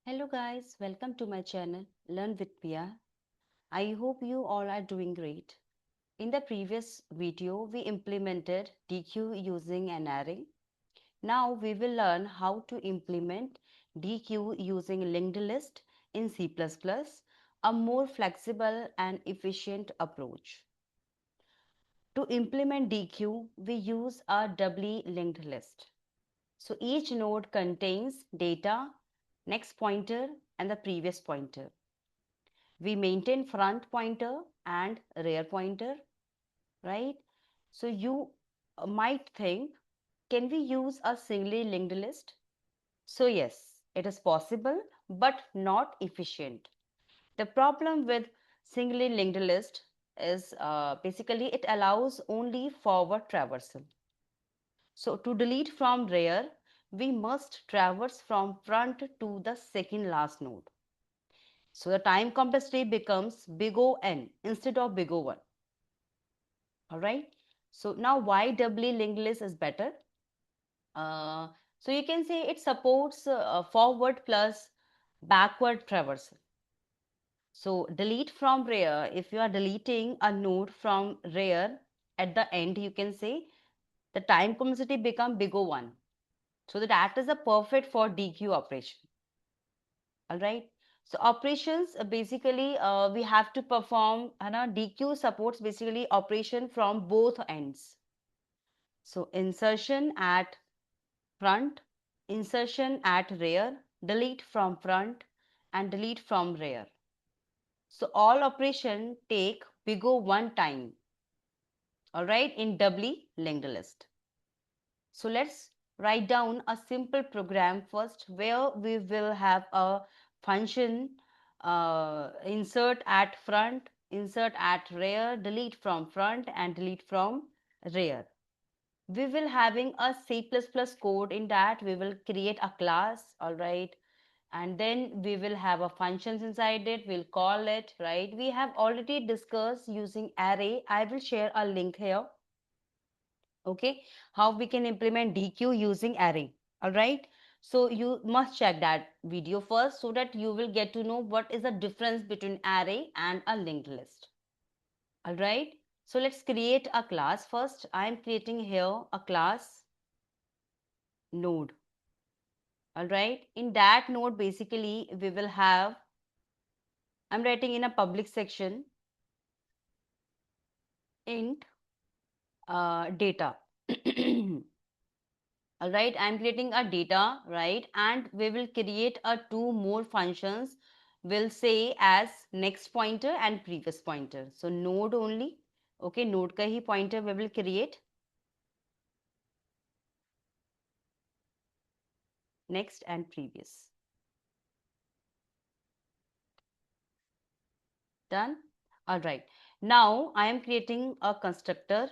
Hello guys, welcome to my channel Learn with PR. I hope you all are doing great. In the previous video, we implemented deque using an array. Now we will learn how to implement deque using linked list in C++, a more flexible and efficient approach. To implement deque, we use a doubly linked list. So each node contains data, next pointer, and the previous pointer. We maintain front pointer and rear pointer, right? So you might think, can we use a singly linked list? So yes, it is possible, but not efficient. The problem with singly linked list is basically it allows only forward traversal. So to delete from rear, we must traverse from front to the second last node. So the time complexity becomes big O n instead of big O 1. All right. So now why doubly linked list is better? Uh, so you can say it supports forward plus backward traversal. So delete from rear, if you are deleting a node from rear at the end, you can say the time complexity become big O 1. So that is a perfect for deque operation. All right. So operations basically we have to perform, deque supports basically operation from both ends. So insertion at front, insertion at rear, delete from front and delete from rear. So all operation take big O 1 time. All right, in doubly linked list. So let's write down a simple program first where we will have a function insert at front, insert at rear, delete from front and delete from rear. We will having a C++ code. In that we will create a class, all right, and then we will have a functions inside it, we'll call it, right. We have already discussed using array. I will share a link here, okay, how we can implement deque using array. All right, so you must check that video first so that you will get to know what is the difference between array and a linked list. All right, so let's create a class first. I am creating here a class node. All right, in that node basically we will have, I'm writing in a public section int data. All right, I'm creating a data, right, and we will create a two more functions, will say as next pointer and previous pointer. So node only, okay, node ka hi pointer we will create, next and previous. Done. All right, now I am creating a constructor.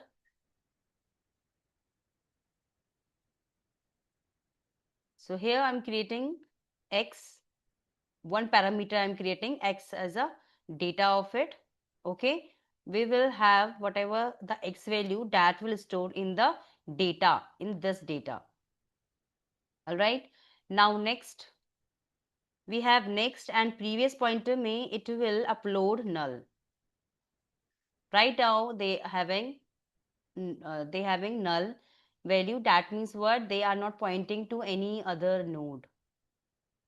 So here I'm creating x, one parameter I'm creating x as a data of it. Okay, we will have whatever the x value that will store in the data, in this data. All right, now next we have next and previous pointer may it will upload null. Right now they having null value. That means what, they are not pointing to any other node.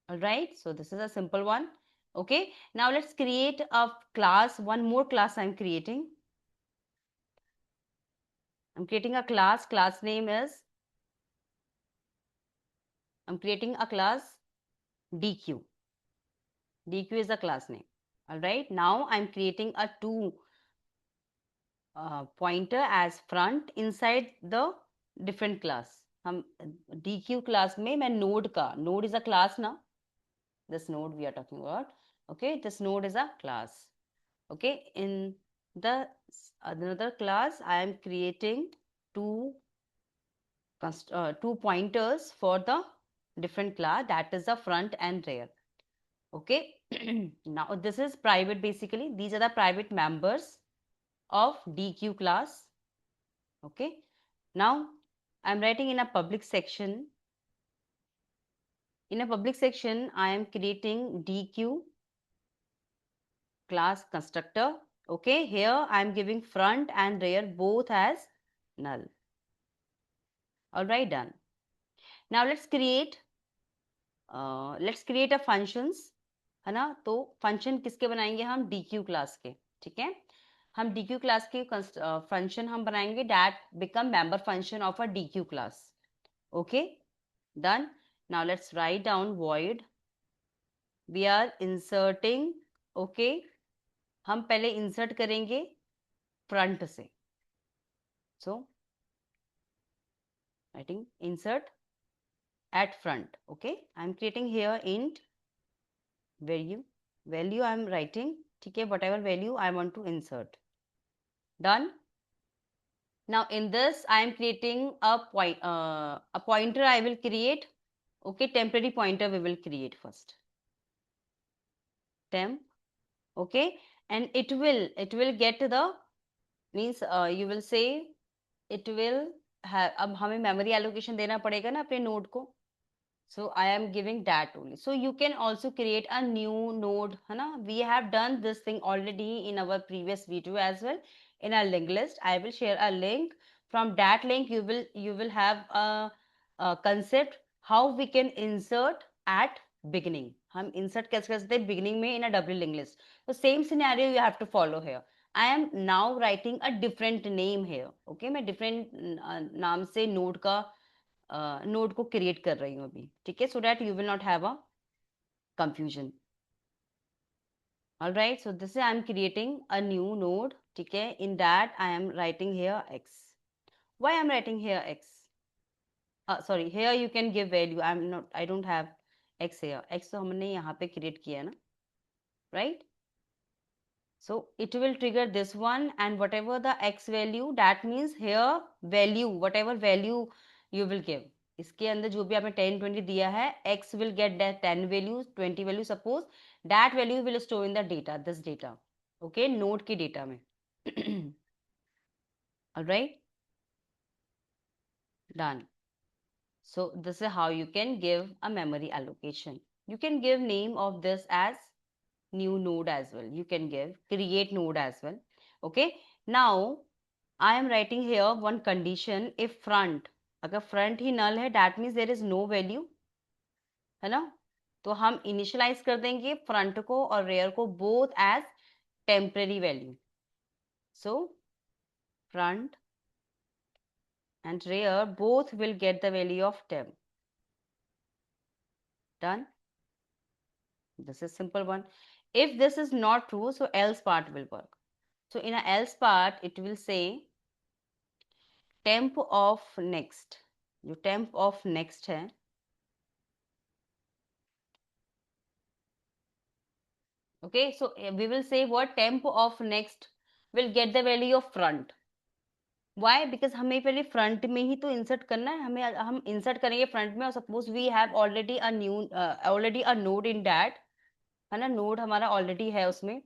All right, so this is a simple one. Okay, now let's create a class, one more class I'm creating. I'm creating a class name is, I'm creating a class deque. Deque is the class name. All right, now I'm creating a two pointer as front inside the different class. हम deque class में मैं node का, node is a class now. This node we are talking about. Okay, this node is a class. Okay, in the another class I am creating two two pointers for the different class, that is the front and rear. Okay, now this is private, basically these are the private members of deque class. Okay, now I'm writing in a public section In a public section, I am creating deque class constructor. Okay, here I am giving front and rear both as null. All right, done. Now let's create a functions, है ना? तो function किसके बनाएंगे हम? deque class के. ठीक है, हम deque क्लास के फंक्शन हम बनाएंगे that become member function of a deque class. Okay, done. Now let's write down void. We are inserting. Okay, हम पहले insert करेंगे front से. So writing insert at front. Okay, I'm creating here int value I'm writing. ठीक है, whatever value I want to insert. Done. Now in this I am creating a pointer I will create. Okay, temporary pointer we will create first. Temp. Okay, and it will get the means you will say it will have. अब हमें memory allocation देना पड़ेगा ना अपने node को. So I am giving that only. So you can also create a new node, है ना? We have done this thing already in our previous video as well. In our link list, I will share a link. From that link, you will have a concept how we can insert at beginning. हम insert कैसे कर सकते हैं beginning में in a double linked list. So same scenario you have to follow here. I am now writing a different name here. Okay, मैं different नाम से node का नोड को क्रिएट कर रही हूँ अभी. ठीक है, so that you will not have a confusion. Alright, so this I am creating a new node. ठीक है, in that I am writing here x. Why I am writing here x? Sorry, here you can give value. I don't have x here. X तो हमने यहाँ पे create किया है ना, right? So it will trigger this one, and whatever the x value, that means here value, whatever value you will give, इसके अंदर जो भी आपने 10 20 दिया है, x will get that 10 value 20 value, suppose that value will store in the data, this data. Okay, node के data में. All right, done. So this is how you can give a memory allocation. You can give name of this as new node as well. You can give create node as well. Okay, now I am writing here one condition. If front, अगर front ही null है, that means there is no value, है ना? तो हम initialize कर देंगे front को और rear को both as temporary value. So front and rear both will get the value of temp. Done. This is simple one. If this is not true, so else part will work. So in a else part, it will say temp of next. जो temp of next है, okay, so we will say what temp of next will get the value of front. Why? Because हमें पहले front में ही तो insert करना है. हम insert करेंगे front में, और suppose we have already a node in that, है ना? node हमारा already है उसमें,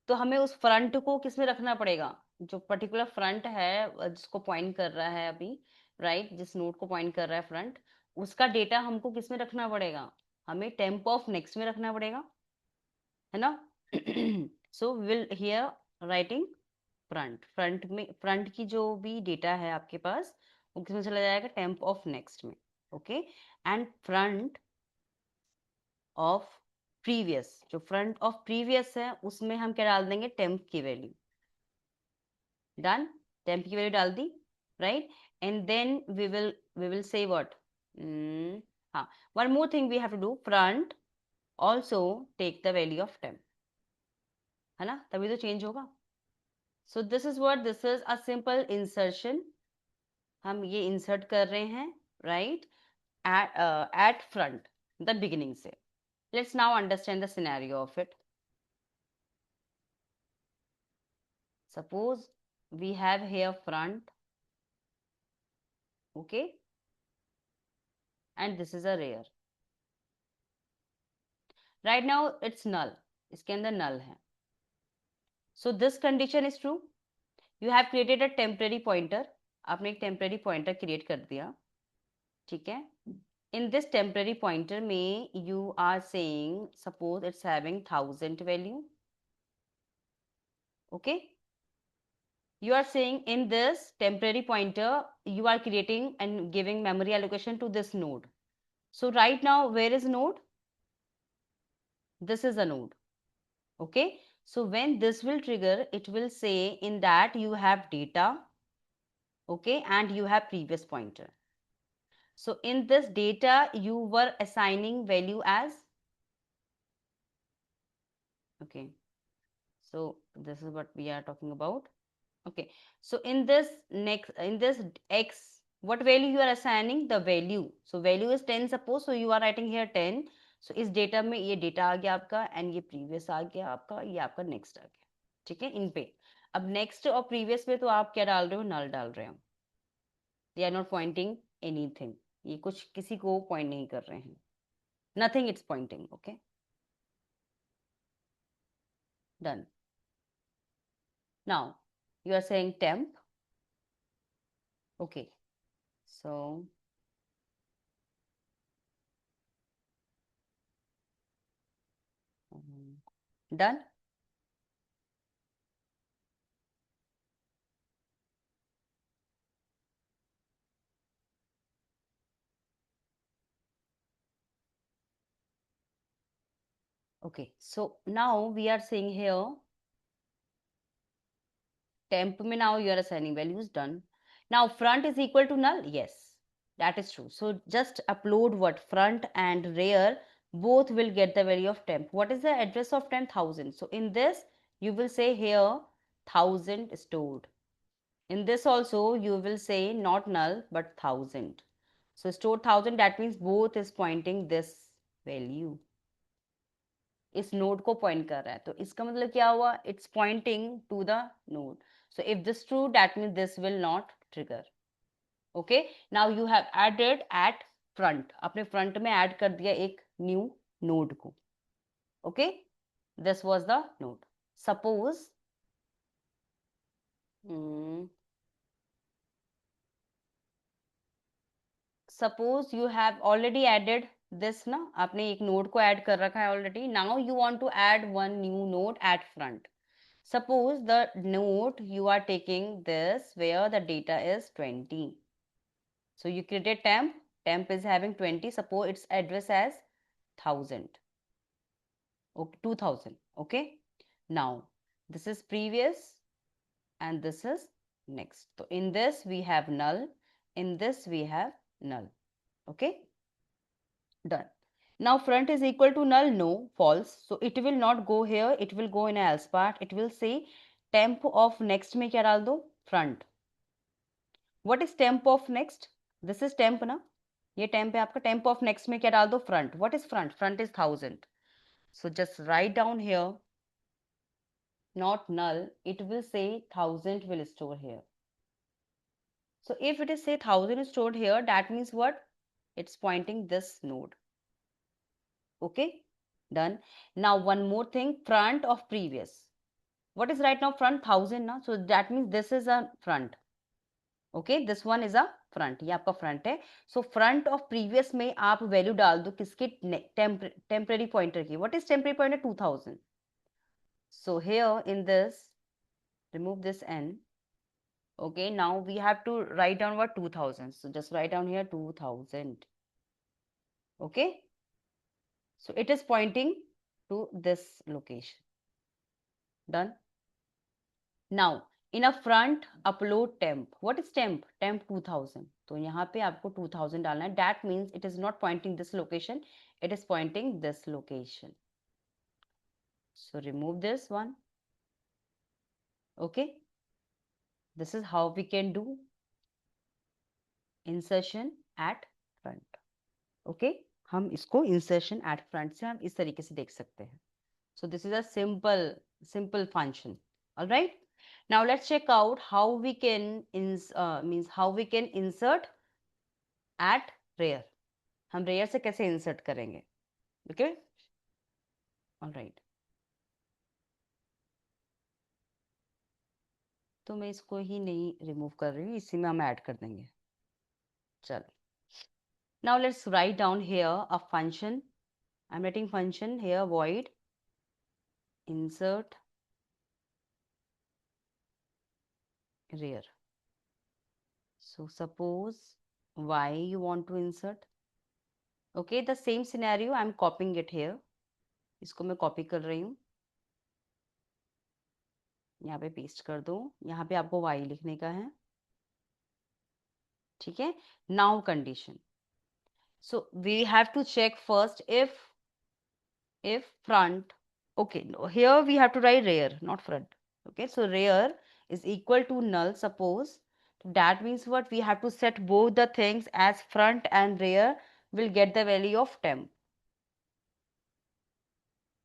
तो हमें उस front को किस में रखना पड़ेगा? जो particular front है जिसको point कर रहा है अभी, right, जिस node को point कर रहा है front, उसका data हमको किस में रखना पड़ेगा? हमें temp of next में रखना पड़ेगा, है ना? So we will here writing front में, फ्रंट की जो भी डेटा है आपके पास वो किसमें चला जाएगा? टेम्प ऑफ नेक्स्ट में. Okay, and front of previous, जो फ्रंट ऑफ प्रीवियस है उसमें हम क्या डाल देंगे? टेम्प की वैल्यू. डन. टेम्प की वैल्यू डाल दी, right? And then we will say what, हाँ, one more thing we have to do. Front also take the value of temp, है ना? तभी तो चेंज होगा. So this is what, this is a simple insertion. हम ये insert कर रहे हैं, right, at front, the beginning से. Let's now understand the scenario of it. Suppose we have here front, okay, and this is a rear. Right now it's null, इसके अंदर null है. So this condition is true. You have created a temporary pointer. आपने एक temporary pointer create कर दिया, ठीक है? in this temporary pointer में you are saying suppose it's having 1000 value. Okay, you are saying in this temporary pointer you are creating and giving memory allocation to this node. So right now where is node? This is a node. Okay, so when this will trigger, it will say in that you have data, okay, and you have previous pointer. So in this data you were assigning value as, okay, so this is what we are talking about. Okay, so in this x, what value you are assigning? The value. So value is 10 suppose, so you are writing here 10. So इस data में ये data आ गया आपका and ये previous आ गया आपका, ये आपका नेक्स्ट आ गया. ठीक है, इन पे अब नेक्स्ट और प्रीवियस पे तो आप क्या डाल रहे हो? नल डाल रहे हो. They are not pointing anything. ये कुछ किसी को पॉइंट नहीं कर रहे हैं. Nothing it's pointing. Okay, done. Now you are saying temp. Okay, so done. Okay, so now we are saying here temp में now you are assigning values. Done. Now front is equal to null. Yes, that is true. So just upload what front and rear both will get the value of temp. What is the address of 10,000? So in this you will say here 1000 stored. In this also you will say not null but 1000. So stored 1000, that means both is pointing this value. इस node को point कर रहा है, तो इसका मतलब क्या हुआ? It's pointing to the node. So if this true, that means this will not trigger. Okay, now you have added at front. अपने फ्रंट में ऐड कर दिया एक न्यू नोड को. Okay, this was the node. Suppose suppose you have already added this ना, आपने एक node को ऐड कर रखा है already. Now you want to add one new node at front. Suppose the node you are taking this where the data is 20. So you created temp. Temp is having 20. Suppose its address as 1000. Okay, 2000. Okay. Now this is previous and this is next. So in this we have null. In this we have null. Okay. Done. Now front is equal to null, no, false. So it will not go here, it will go in else part. It will say temp of next में क्या डाल दो? Front. What is temp of next? This is temp ना, ये temp है आपका. temp of next में क्या डाल दो? Front. What is front? Front is 1000. So just write down here, not null, it will say 1000 will store here. So if it is say 1000 is stored here, that means what? It's pointing this node. Okay, done. Now one more thing, front of previous. What is right now front? 1000 ना, so that means this is a front. Okay, this one is a front. ये आपका front है. So front of previous में आप value डाल दो किसकी? temporary pointer की. What is temporary pointer? 2000. So here in this, remove this n. Okay, now we have to write down what? 2000. So just write down here 2000. Okay, so it is pointing to this location. Done. Now in a front upload temp. What is temp? Temp 2000. तो यहाँ पे आपको 2000 डालना है. That means it is not pointing this location, it is pointing this location. So remove this one. Okay, this is how we can do insertion at front. Okay, हम इसको insertion at front से हम इस तरीके से देख सकते हैं. So this is a simple function. All right. Now let's check out how we can how we can insert at rear. हम rear से कैसे insert करेंगे? Okay. All right. तो मैं इसको ही नहीं remove कर रही हूँ, इसी में हम ऐड कर देंगे. चलो. Now let's write down here a function. I'm writing function here, void insert rear. So suppose y you want to insert. Okay, the same scenario, I'm copying it here. इसको मैं कॉपी कर रही हूँ, यहाँ पे पेस्ट कर दो. यहाँ पे आपको y लिखने का है. ठीक है. Now condition. So we have to check first if front. Okay, no, here we have to write rear, not front. Okay, so rear is equal to null. Suppose that means what, we have to set both the things as front and rear will get the value of temp.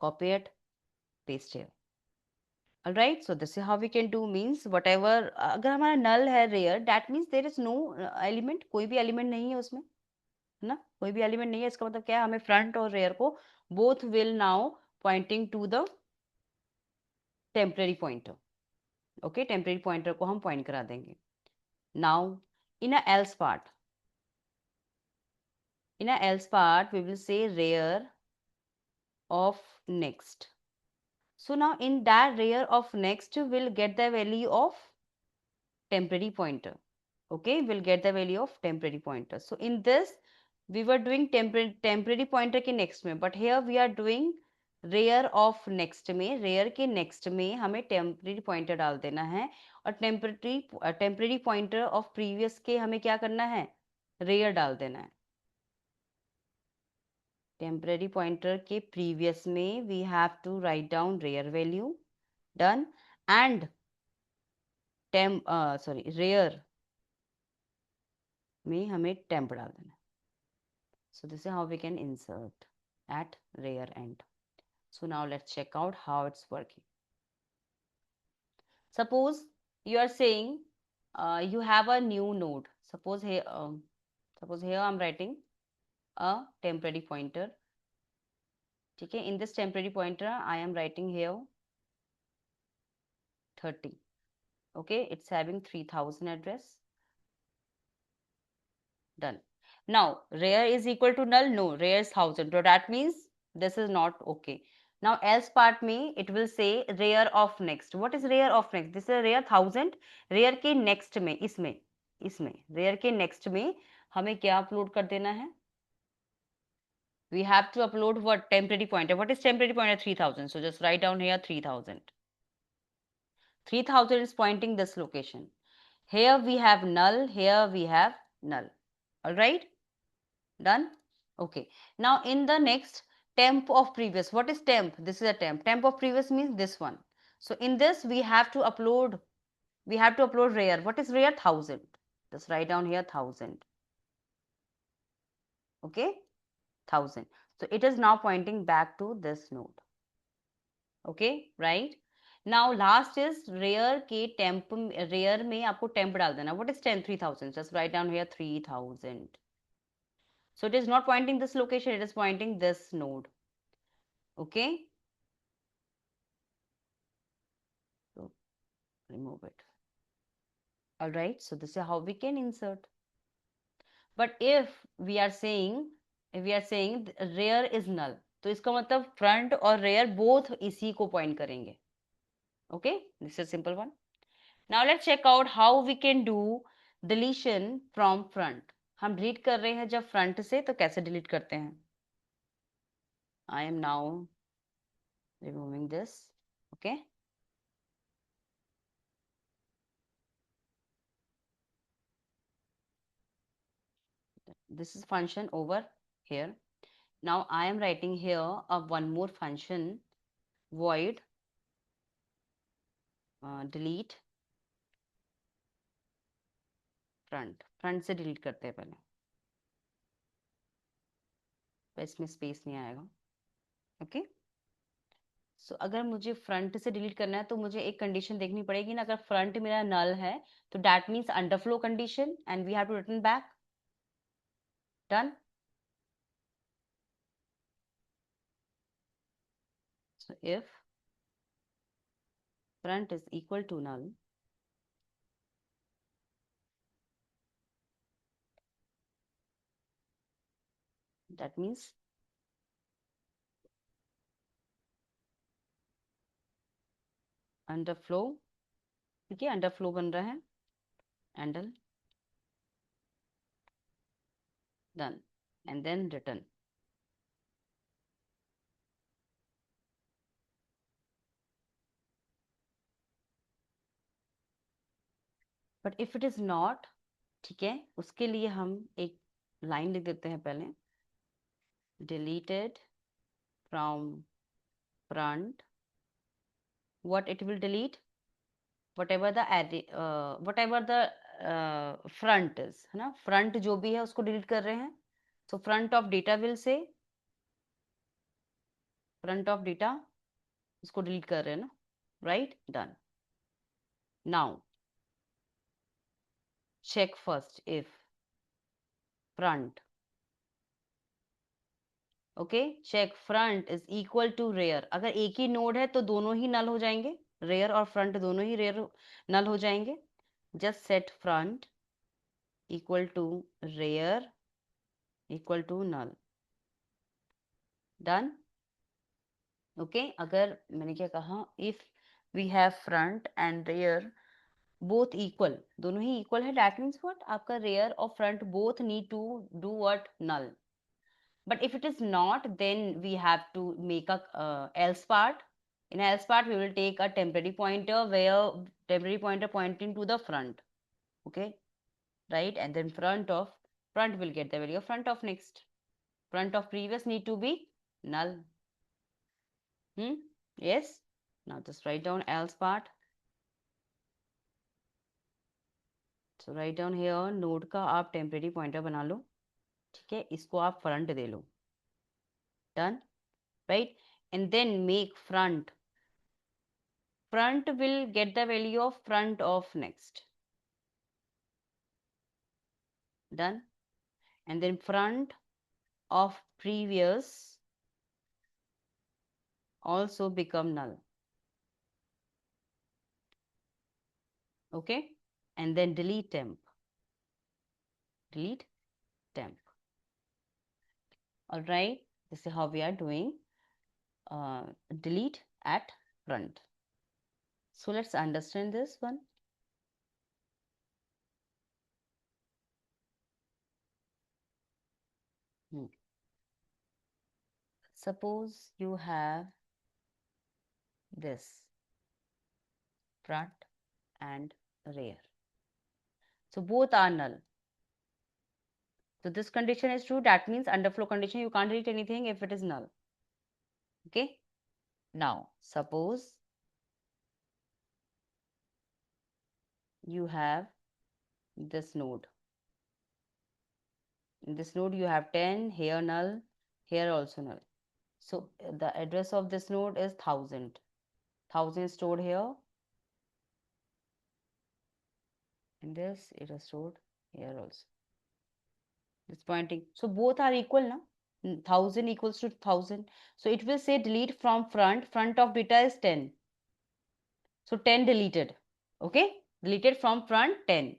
Copy it, paste here. All right, so this is how we can do. Means whatever, अगर हमारा null है rear, that means there is no element, कोई भी element नहीं है उसमें, है ना, कोई भी element नहीं है. इसका मतलब क्या है, हमें front और rear को both will now pointing to the temporary pointer. Okay, temporary pointer को हम point करा देंगे. Now in a else part, we will say rear of next. So now in that rear of next will get the value of temporary pointer. Okay, we'll get the value of temporary pointer. So in this we were doing temporary pointer के next में, but here we are doing rear of next में. rear के next में हमें temporary pointer डाल देना है, और temporary pointer of previous के हमें क्या करना है, rear डाल देना है. temporary pointer के previous में we have to write down rear value. Done. And rear में हमें temp डाल देना है. So this is how we can insert at rear end. So now let's check out how it's working. Suppose you are saying you have a new node. Suppose here I'm writing a temporary pointer. Okay, in this temporary pointer I am writing here 30. Okay, it's having 3000 address. Done. Now rear is equal to null. No, rear is 1000. So that means this is not okay. Now else part में it will say rear of next. What is rear of next? This is rear 1000. rear के next में, इसमें rear के next में हमें क्या upload कर देना है? We have to upload what? Temporary pointer. What is temporary pointer? 3000. So just write down here 3000. 3000 is pointing this location. Here we have null. Here we have null. All right. Done. Okay. Now in the next, temp of previous. What is temp? This is a temp. Temp of previous means this one. So in this we have to upload. rear. What is rear? 1000. Just write down here 1000. Okay, 1000. So it is now pointing back to this node. Okay, right. Now last is rear के temp. rear में आपको temp डाल देना. What is temp? 3000. Just write down here 3000. So it is not pointing this location, it is pointing this node. Okay. So remove it. All right. So this is how we can insert. But if we are saying rear is null, तो इसका मतलब front और rear both इसी को point करेंगे. Okay. This is simple one. Now let's check out how we can do deletion from front. हम delete कर रहे हैं जब front से, तो कैसे delete करते हैं? I am now removing this. Okay. This is function over here. Now I am writing here one more function, void delete front. Front से delete करते हैं पहले, तो इसमें स्पेस नहीं आएगा. ओके. सो अगर मुझे फ्रंट से डिलीट करना है तो मुझे एक कंडीशन देखनी पड़ेगी ना. अगर फ्रंट मेरा नल है तो that means underflow condition and we have to return back. Done. So if front is equal to null, that means underflow, ठीक है, अंडरफ्लो बन रहा है, एंडल, done, and then return. But if it is not, ठीक है, उसके लिए हम एक लाइन लिख देते हैं पहले, deleted from front. What it will delete? Whatever the whatever the front is, है ना, front जो भी है उसको delete कर रहे हैं. So front of data will say, front of data उसको delete कर रहे हैं ना, right? Done. Now check first if front, okay, check front is equal to rear. अगर एक ही नोड है तो दोनों ही नल हो जाएंगे, रेयर और फ्रंट दोनों ही रेयर नल हो जाएंगे. Just set front equal to rear equal to null. Done. Okay, अगर मैंने क्या कहा, if we have front and rear both equal, दोनों ही इक्वल है, दैट मीन्स व्हाट, आपका रेयर और front both need to do what, null. But if it is not, then we have to make a else part. In else part, we will take a temporary pointer where temporary pointer pointing to the front. Okay, right? And then front will get the value of front of next. Front of previous need to be null. Yes. Now just write down else part. So write down here, node का आप temporary pointer बना लो, ठीक है, इसको आप front they low. Done, right? And then make front will get the value of front of next. Done. And then front of previous also become null. Okay, and then delete temp. All right, this is how we are doing delete at front. So let's understand this one. Suppose you have this front and rear, so both are null. So this condition is true, that means underflow condition, you can't delete anything if it is null. Okay, now suppose you have this node. In this node you have 10, here null, here also null. So the address of this node is 1000. 1000 stored here, and this it is stored here also. It's pointing. So both are equal now. 1000 equals to 1000. So it will say delete from front. Front of data is 10. So 10 deleted. Okay, deleted from front 10.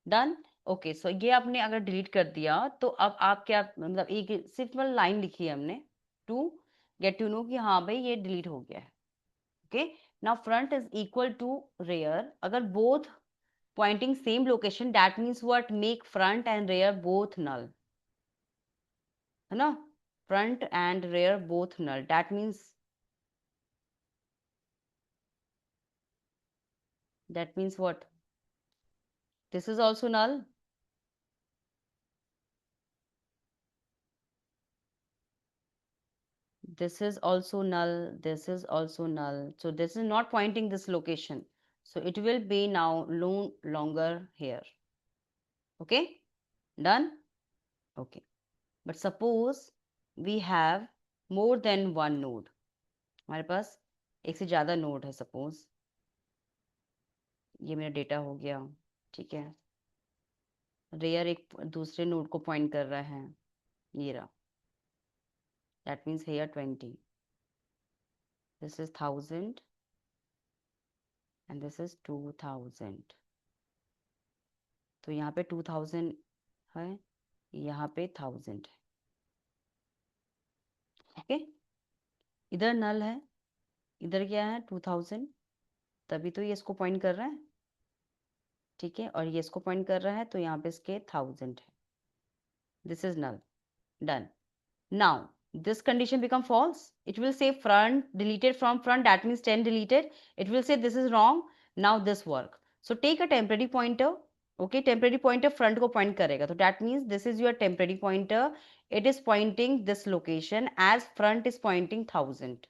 Done. Okay, सो ये आपने अगर delete कर दिया तो अब आप क्या, मतलब एक सिर्फ लाइन लिखी है हमने टू गेट टू नो कि हाँ भाई ये डिलीट हो गया है. Okay, now front is equal to rear. अगर both pointing same location, that means what, make front and rear both null, है ना, front and rear both null, that means what, this is also null. This is also null, this is also null. So this is not pointing this location, so it will be now no longer here. Okay, done. Okay, but suppose we have more than one node. हमारे पास एक से ज्यादा node है. Suppose ये मेरा data हो गया, ठीक है, रेयर एक दूसरे नोड को पॉइंट कर रहा है, ये रहा, that means here 20, this is 1000 and this is 2000. तो यहाँ पे 2000 है, यहाँ पे 1000 है. ओके, इधर नल है, इधर क्या है 2000, तभी तो ये इसको पॉइंट कर रहा है, ठीक है, और ये इसको पॉइंट कर रहा है, तो यहाँ पे इसके 1000 है. This is null. Done. Now, this condition become false. It will say front deleted from front. That means 10 deleted. It will say this is wrong. Now this work. So take a temporary pointer. Okay, temporary pointer front को point करेगा. So that means this is your temporary pointer. It is pointing this location as front is pointing 1000.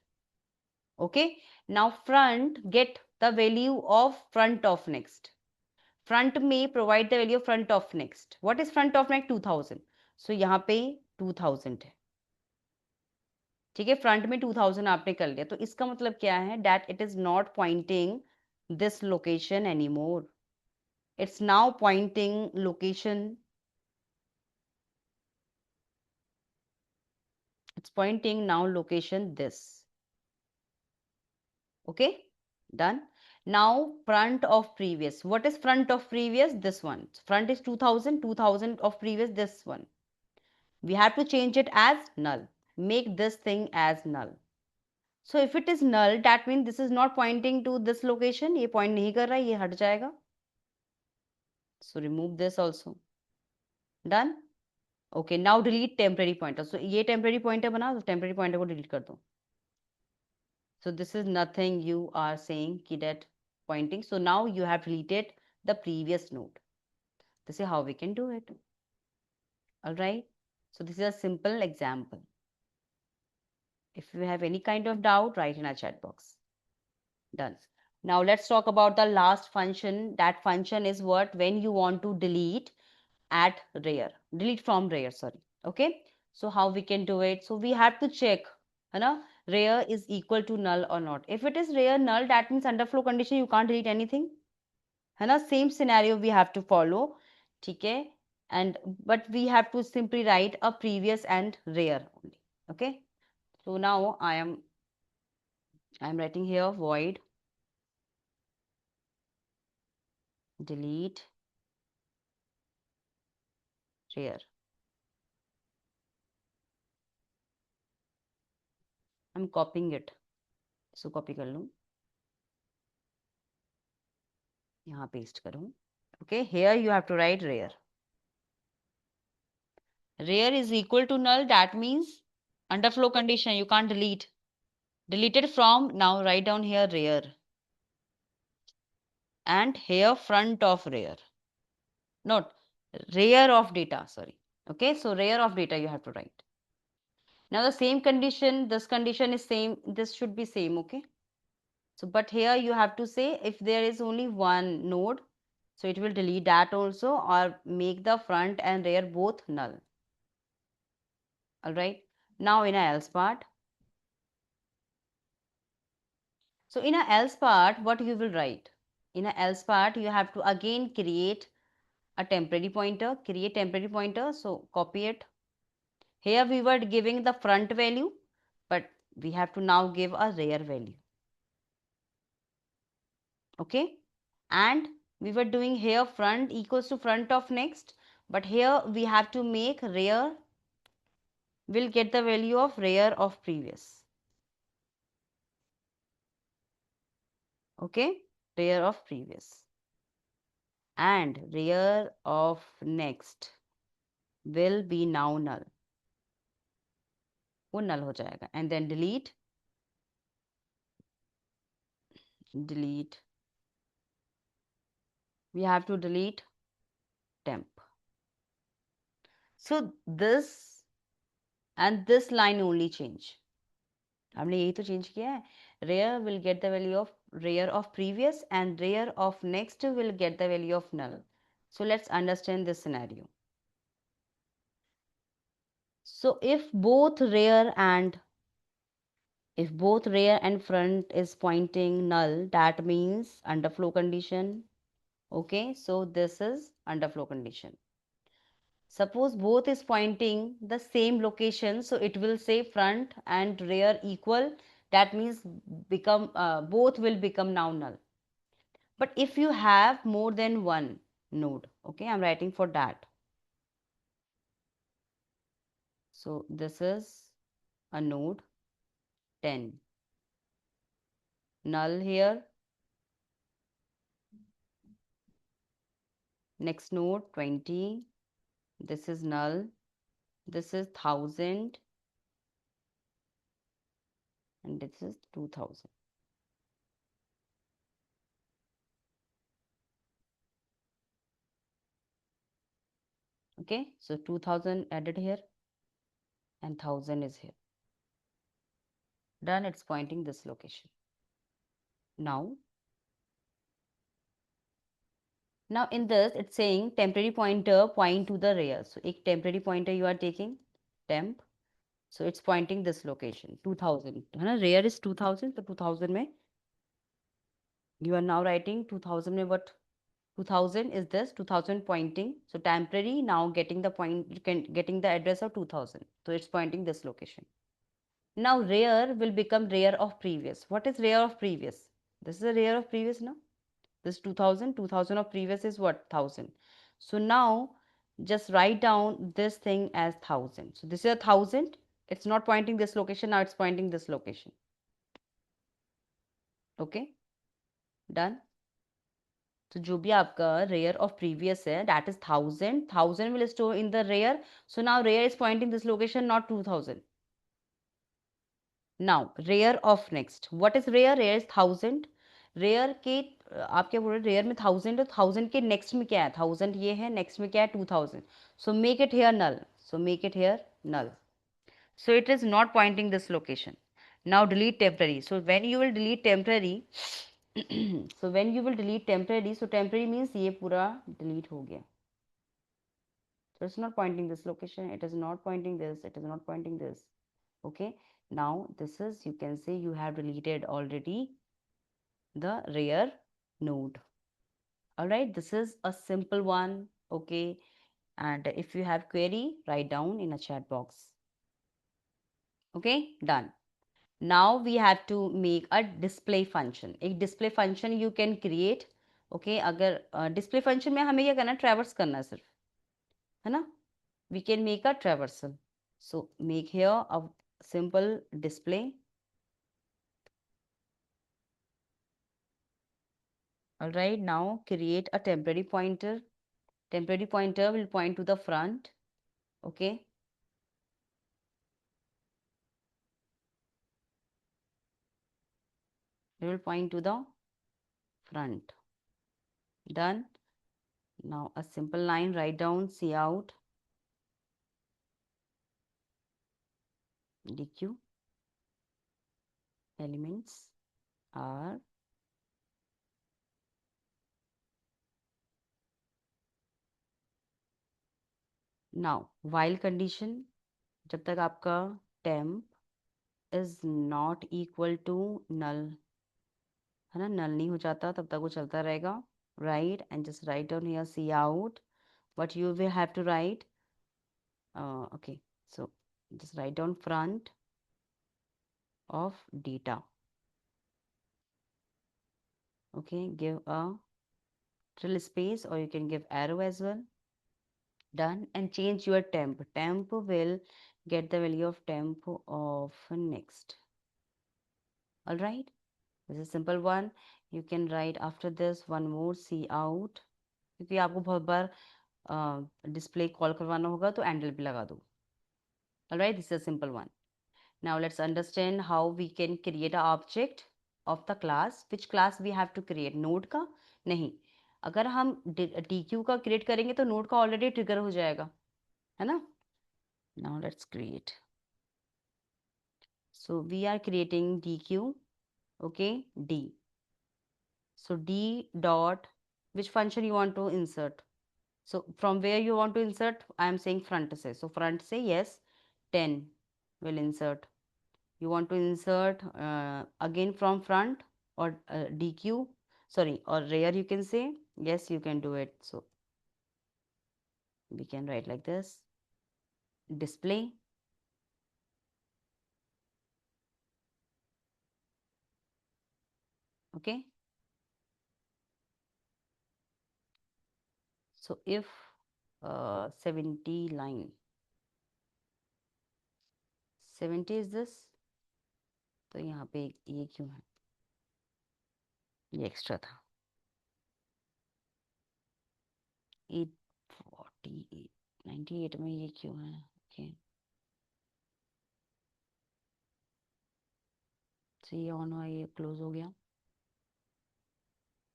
Okay. Now front get the value of front of next. Front may provide the value of front of next. What is front of next? 2000. So यहाँ पे 2000 है. ठीक है, front में 2000 आपने कर लिया, तो इसका मतलब क्या है, that it is not pointing this location anymore, it's now pointing location, it's pointing now location this. Okay, done. Now front of previous, what is front of previous? This one. Front is 2000, 2000 of previous, this one. We have to change it as null, make this thing as null. So if it is null, that means this is not pointing to this location, ये point नहीं कर रहा है, ये हट जाएगा. So remove this also. Done. Okay, now delete temporary pointer. So ये temporary pointer बना, तो temporary pointer को delete कर दो. So this is nothing you are saying कि that pointing. So now you have deleted the previous node. This is how we can do it. All right. So this is a simple example. If you have any kind of doubt, write in our chat box. Done. Now let's talk about the last function. That function is what? When you want to delete at rear, delete from rear, sorry. Okay, so how we can do it? So we have to check, है ना, rear is equal to null or not. If it is rear null, that means under flow condition you can't delete anything, है ना. Same scenario we have to follow, ठीक है, and but we have to simply write a previous and rear only. Okay, so now I am writing here void delete rear. I'm copying it, so copy कर लूँ, यहाँ paste करूँ. Okay, here you have to write rear. Rear is equal to null, that means under flow condition you can't delete. Deleted from, now write down here rear. And here front of rear. Not rear of data, sorry. Okay, so rear of data you have to write. Now the same condition, this condition is same, this should be same, okay. So but here you have to say if there is only one node, so it will delete that also or make the front and rear both null. All right. Now in a else part. So in a else part, what you will write? In a else part, you have to again create a temporary pointer, create temporary pointer. So copy it. Here we were giving the front value, but we have to now give a rear value. Okay. And we were doing here front equals to front of next, but here we have to make rear will get the value of rear of previous. Okay. Rear of previous. And rear of next will be now null. वो null हो जाएगा. And then delete we have to delete temp. So this and this line only change. हमने यही तो change किया है. Rear will get the value of rear of previous and rear of next will get the value of null. So let's understand this scenario. So if both rear and front is pointing null, that means under flow condition. Okay, so this is under flow condition. Suppose both is pointing the same location, so it will say front and rear equal. That means become both will become now null. But if you have more than one node, okay, I'm writing for that. So this is a node. 10. Null here. Next node 20. This is null. This is 1000 and this is 2000. Okay, so 2000 added here and 1000 is here. Done, it's pointing this location. Now in this it's saying temporary pointer point to the rear. So a temporary pointer you are taking temp. So it's pointing this location 2000. Rear is 2000. So 2000 mein you are now writing 2000 mein what 2000 is this 2000 pointing. So temporary now getting the point, you can getting the address of 2000. So it's pointing this location. Now rear will become rear of previous. What is rear of previous? This is a rear of previous now. This 2000 of previous is what 1000. So now just write down this thing as 1000. So this is 1000. It's not pointing this location. Now it's pointing this location. Okay, done. तो जो भी आपका rear of previous है that is 1000 will store in the rear. So now rear is pointing this location, not 2000. Now rear of next, what is rear? Rear is 1000. rear के आप क्या बोल रहे rear में 1000 है, 1000 के next में क्या है? 1000 ये है, next में क्या है? 2000. So make it here null. So make it here null. So it is not pointing this location. Now delete temporary. So when you will delete temporary so temporary means ये पूरा delete हो गया. So it's not pointing this location, it is not pointing this, it is not pointing this. Okay, now this is, you can say you have deleted already the rear node. All right, this is a simple one. Okay, and if you have query, write down in a chat box. Okay, done. Now we have to make a display function. एक display function you can create. Okay, अगर display function में हमें क्या करना है? Traverse करना है सिर्फ, है ना? We can make a traversal. So make here a simple display. All right, now create a temporary pointer. Temporary pointer will point to the front. Okay. It will point to the front. Done. Now a simple line, write down cout deque elements are now while condition जब तक आपका temp is not equal to null, है ना, null नहीं हो जाता तब तक वो चलता रहेगा. Right, and just write down here cout. What you will have to write, okay, so just write down front of data. Okay, give a trill space or you can give arrow as well. Done, and change your temp. Temp will get the value of temp of next. All right, this is simple one. You can write after this one more cout, क्योंकि आपको बहुत बार display call करवाना होगा तो एंडल भी लगा दो. All right, this is a simple one. Now let's understand how we can create an object of the class. Which class we have to create? Node का नहीं, अगर हम deque का create करेंगे तो node का already trigger हो जाएगा, है ना? Now let's create. So we are creating deque. Okay, d. So d dot, which function you want to insert? So from where you want to insert? I am saying front say. So front say yes, 10 will insert. You want to insert again from front or deque, sorry, or rear you can say. Yes, you can do it. So we can write like this, display. Okay, so if 70 line 70 is this, तो यहाँ पे ये क्यों है, ये extra था 848, 98 में ये क्यों है। ओके, तो ये ऑन हुआ, ये क्लोज हो गया,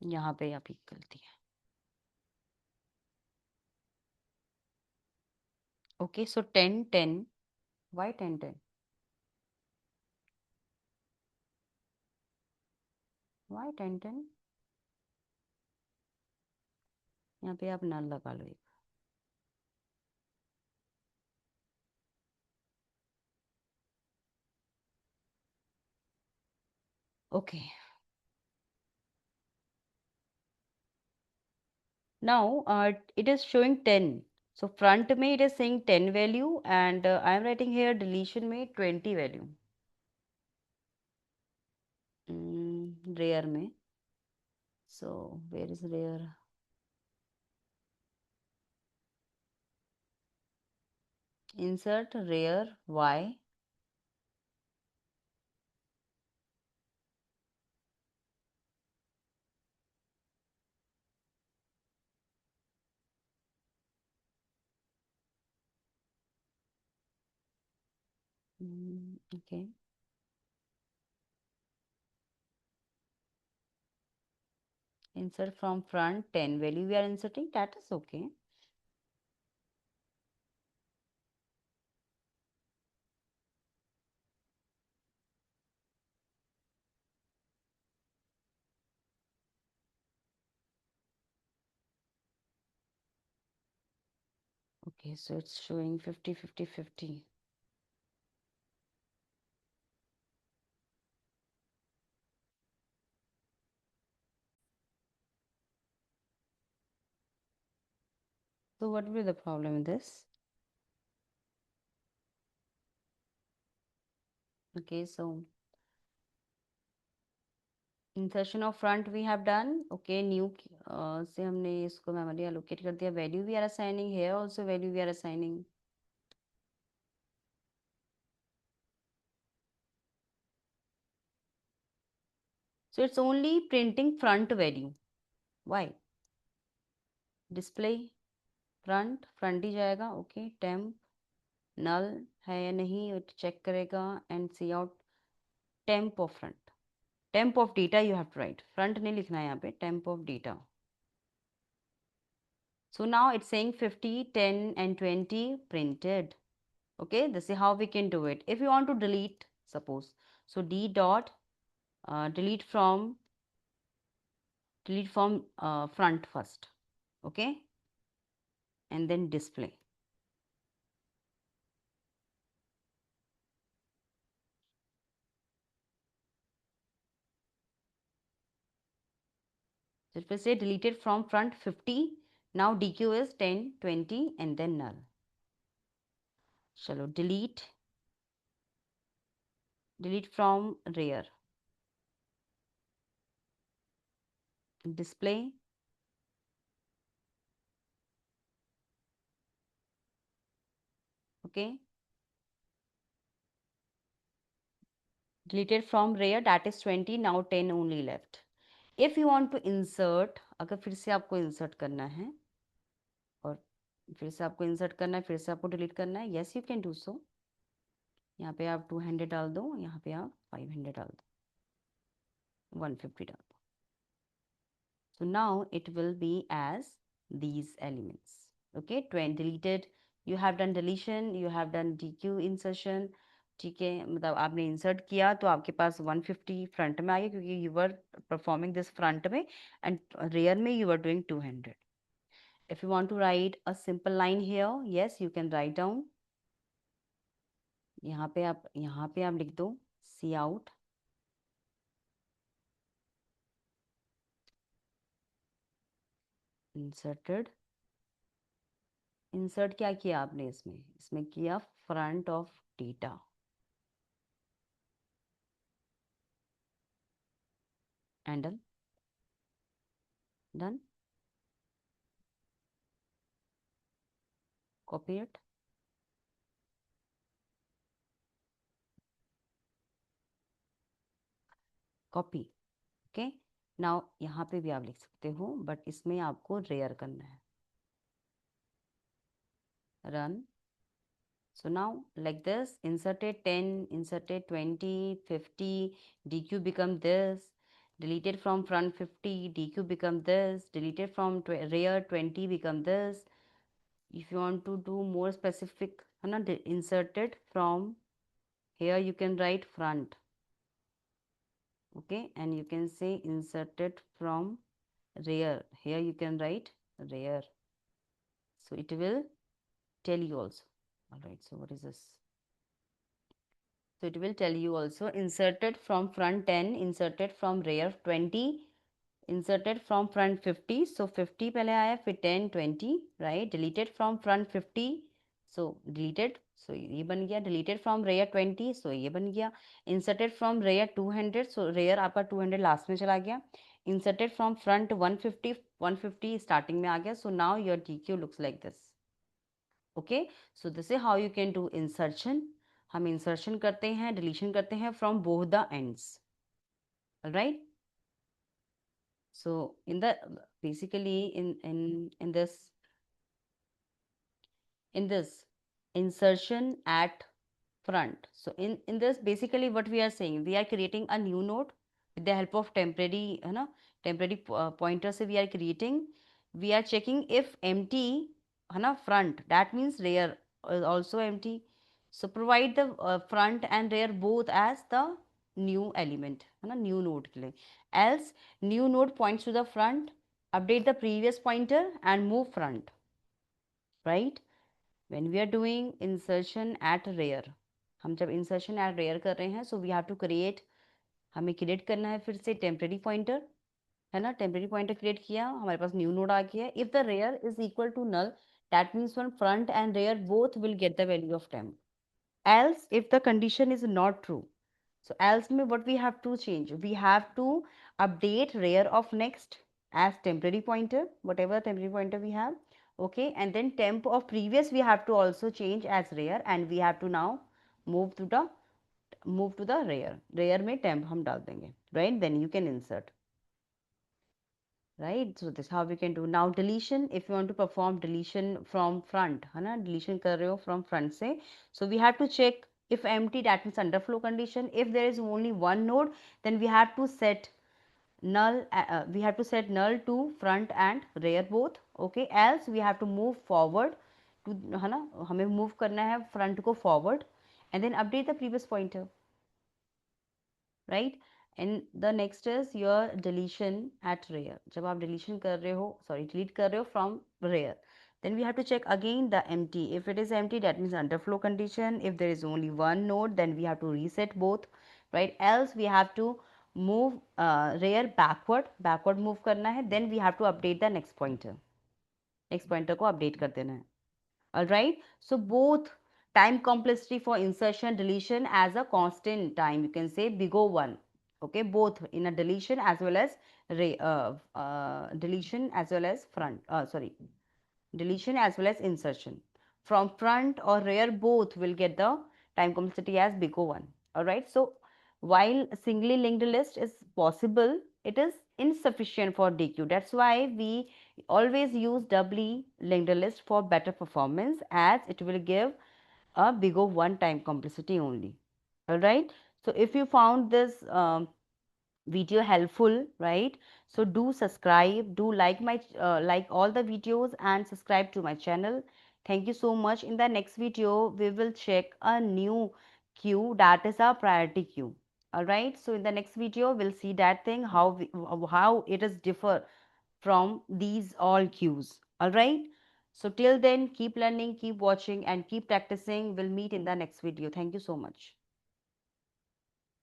यहाँ पे आप ही गलती है। ओके, सो 10 10, वाई 10 10, वाई 10 10, यहाँ पे आप नल लगा लो एक। Okay, now it is showing 10, so front में it is saying 10 value and I am writing here deletion में 20 value, rare में, so where is rare, insert rare y, okay, insert from front 10 value we are inserting, that is okay. Okay, so it's showing 50 50 50. So what will be the problem in this? Okay, so insertion of front we have done. Okay, new से हमने इसको memory allocate कर दिया, value we are assigning, here also value we are assigning. So it's only printing front value. Why? Display front, front ही जाएगा. Okay, temp null है या नहीं check करेगा and see out temp of front. Temp of data you have to write. Front नहीं लिखना है यहाँ पे, temp of data. So now it's saying 50, 10 and 20 printed. Okay, this is how we can do it. If you want to delete, suppose, so d dot delete from front first. Okay, and then display. So it will say deleted from front 50. Now deque is 10, 20 and then null. Chalo, delete from rear. Display. Okay. Deleted from rear, that is 20, now 10 only left. If you want to insert, अगर फिर से आपको insert करना है और फिर से आपको insert करना है, फिर से आपको delete करना है, yes you can do so. यहाँ पे आप 200 डाल दो, यहाँ पे आप 500 डाल दो, 150 डाल दो. So now it will be as these elements. Okay, 20 deleted, you have done deletion, you have done deque insertion. ठीक है, मतलब आपने इंसर्ट किया तो आपके पास 150 फ्रंट में आ गया क्योंकि you were performing this front में एंड रेयर में you are doing 200. If you want to write a simple line here, yes you can write down. यहाँ पे आप लिख दो सी आउट इंसर्टेड. इंसर्ट क्या किया आपने इसमें किया फ्रंट ऑफ डेटा. एंडल done. Copy it. Copy. Okay, now यहाँ पे भी आप लिख सकते हो, बट इसमें आपको रेयर करना है। Run. So now like this, inserted 10, inserted 20, 50, DQ become this, deleted from front 50, DQ become this, deleted from rear 20 become this. If you want to do more specific, inserted from here, you can write front. Okay, and you can say inserted from rear. Here you can write rear. So it will tell you also. All right, so what is this? So it will tell you also inserted from front 10, inserted from rear 20, inserted from front 50. So 50 पहले आया, फिर 10, 20, right? Deleted from front 50. So deleted. So ये बन गया. Deleted from rear 20. So ये बन गया. Inserted from rear 200. So rear आपका 200 last में चला गया. Inserted from front 150. 150 starting में आ गया. So now your DQ looks like this. Okay, so this is how you can do insertion. हम इंसर्शन करते हैं, डिलीशन करते हैं from both the ends. Right, so in the basically in this insertion at front, so in this basically what we are saying, we are creating a new node with the help of temporary है ना, temporary pointer से we are creating, we are checking if empty है ना front, that means rear is also empty. So provide the front and rear both as the new element है ना, new node के लिए. Else new node points to the front, update the previous pointer and move front. Right, when we are doing insertion at rear, हम जब insertion at rear कर रहे हैं, so we have to create, हमें create करना है फिर से temporary pointer है ना. temporary pointer create किया, हमारे पास new node आ गया. if the rear is equal to null, that means when front and rear both will get the value of temp. Else if the condition is not true, so else में what we have to change, we have to update rear of next as temporary pointer, whatever temporary pointer we have. Okay, and then temp of previous we have to also change as rear, and we have to now move to the rear में temp हम डाल देंगे. Right, then you can insert. Right, so this how we can do. Now deletion, if you want to perform deletion from front है ना, deletion कर रहे हो from front से, so we have to check if empty, that means underflow condition. If there is only one node, then we have to set null, to front and rear both. Okay, else we have to move forward to है ना, हमें move करना है front को forward, and then update the previous pointer. Right, and the next is your deletion at rear. जब आप deletion कर रहे हो, delete कर रहे हो from rear, then we have to check again the empty. If it is empty, that means underflow condition. If there is only one node, then we have to reset both. Right, else we have to move rear backward move करना है, then we have to update the next pointer को update कर देना है. All right, so both time complexity for insertion deletion as a constant time, you can say big O 1. Okay, both in a deletion as well as deletion as well as deletion as well as insertion from front or rear, both will get the time complexity as big O 1. All right, so while singly linked list is possible, it is insufficient for DQ. That's why we always use doubly linked list for better performance, as it will give a big O 1 time complexity only. All right, so if you found this video helpful, right, so do subscribe, do like my like all the videos and subscribe to my channel. Thank you so much. In the next video we will check a new queue, that is a priority queue. All right, so in the next video we'll see that thing, how it is differ from these all queues. All right, so till then keep learning, keep watching and keep practicing. We'll meet in the next video. Thank you so much.